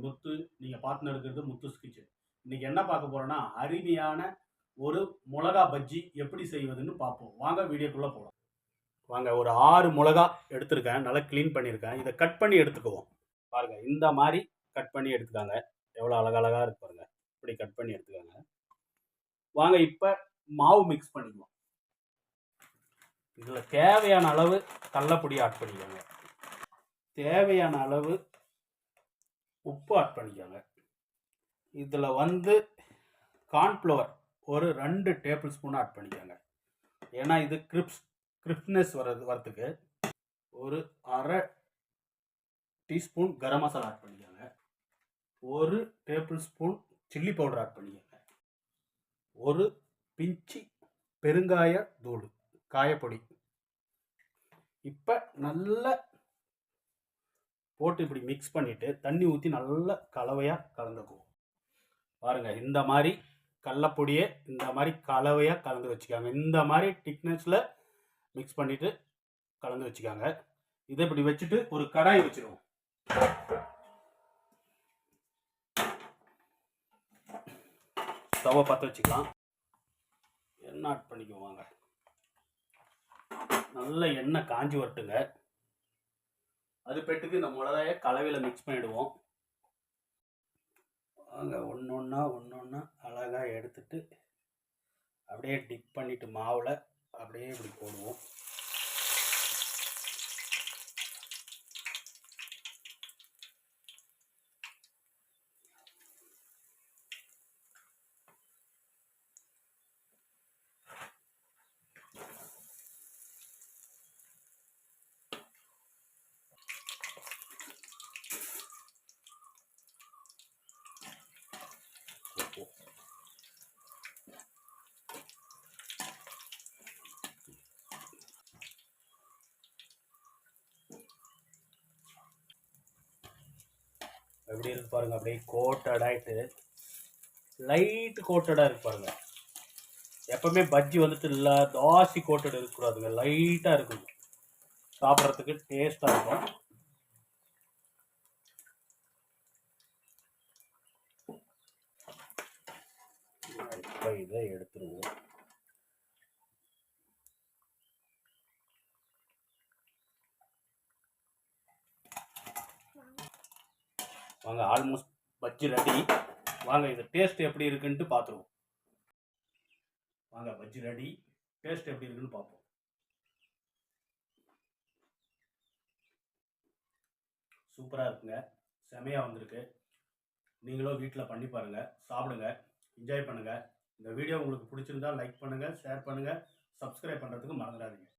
முத்து. நீங்கள் பார்த்துன்னு இருக்கிறது முத்துஸ் கிச்சன். இன்னைக்கு என்ன பார்க்க போறோம்னா, அருமையான ஒரு மிளகா பஜ்ஜி எப்படி செய்வதுன்னு பார்ப்போம். வாங்க வீடியோக்குள்ளே போகலாம். வாங்க, ஒரு 6 மிளகா எடுத்திருக்கேன். நல்லா க்ளீன் பண்ணியிருக்கேன். இதை கட் பண்ணி எடுத்துக்குவோம். பாருங்க, இந்த மாதிரி கட் பண்ணி எடுத்துக்காங்க. எவ்வளோ அழகழகாக இருக்கு பாருங்க. இப்படி கட் பண்ணி எடுத்துக்காங்க. வாங்க, இப்போ மாவு மிக்ஸ் பண்ணிக்குவோம். இதில் தேவையான அளவு கடலைப்பொடி ஆட் பண்ணிக்கோங்க. தேவையான அளவு உப்பு ஆட் பண்ணிக்கோங்க. இதில் கார்ன்ஃப்ளவர் ஒரு 2 டேபிள் ஸ்பூன் ஆட் பண்ணிக்கோங்க. ஏன்னா இது கிரிப்னஸ் வரதுக்கு. ஒரு அரை டீஸ்பூன் கரம் மசாலா ஆட் பண்ணிக்கோங்க. ஒரு tablespoon chilli powder add பண்ணிக்கோங்க. ஒரு பிஞ்சி பெருங்காய தூள், காயப்பொடி. இப்போ நல்லா போட்டு இப்படி மிக்ஸ் பண்ணிவிட்டு தண்ணி ஊற்றி நல்லா கலவையாக கலந்துக்குவோம். பாருங்கள், இந்த மாதிரி கடலப்பொடியை இந்த மாதிரி கலவையாக கலந்து வச்சுக்காங்க. இந்த மாதிரி திக்னஸில் மிக்ஸ் பண்ணிவிட்டு கலந்து வச்சுக்காங்க. இதை இப்படி வச்சுட்டு ஒரு கடாய் வச்சுருவோம். ஸ்டவ்வை பற்ற வச்சுக்கலாம். எண்ணெய் ஆட் பண்ணிக்குவாங்க. நல்ல எண்ணெய் காஞ்சி வரட்டுங்க. அது பெட்டுக்கு இந்த மிளகாயை கலவையில் மிக்ஸ் பண்ணிவிடுவோம். வாங்க, ஒன்று ஒன்றா அழகாக எடுத்துட்டு அப்படியே டிப் பண்ணிவிட்டு மாவில் அப்படியே இப்படி போடுவோம். எப்படி இருக்கு பாருங்க. அப்படியே கோட்டடாயிட்டு லைட் கோட்டடாக இருக்கு பாருங்க. எப்பவுமே பஜ்ஜி இல்லை தோசை கோட்டட் இருக்கக்கூடாதுங்க. லைட்டாக இருக்குங்க, சாப்பிட்றதுக்கு டேஸ்டாக இருக்கும். இப்போ இதை எடுத்துருவோம். வாங்க, ஆல்மோஸ்ட் பஜ்ஜி ரெடி. வாங்க, இது டேஸ்ட் எப்படி இருக்குன்ட்டு பார்த்துருவோம். வாங்க, பஜ்ஜி ரெடி. டேஸ்ட் எப்படி இருக்குன்னு பார்ப்போம். சூப்பராக இருக்குங்க, செமையாக வந்திருக்கு. நீங்களும் வீட்டில் பண்ணி பாருங்கள், சாப்பிடுங்க, என்ஜாய் பண்ணுங்கள். இந்த வீடியோ உங்களுக்கு பிடிச்சிருந்தா லைக் பண்ணுங்கள், ஷேர் பண்ணுங்கள், சப்ஸ்கிரைப் பண்ணுறதுக்கு மறந்துடாதீங்க.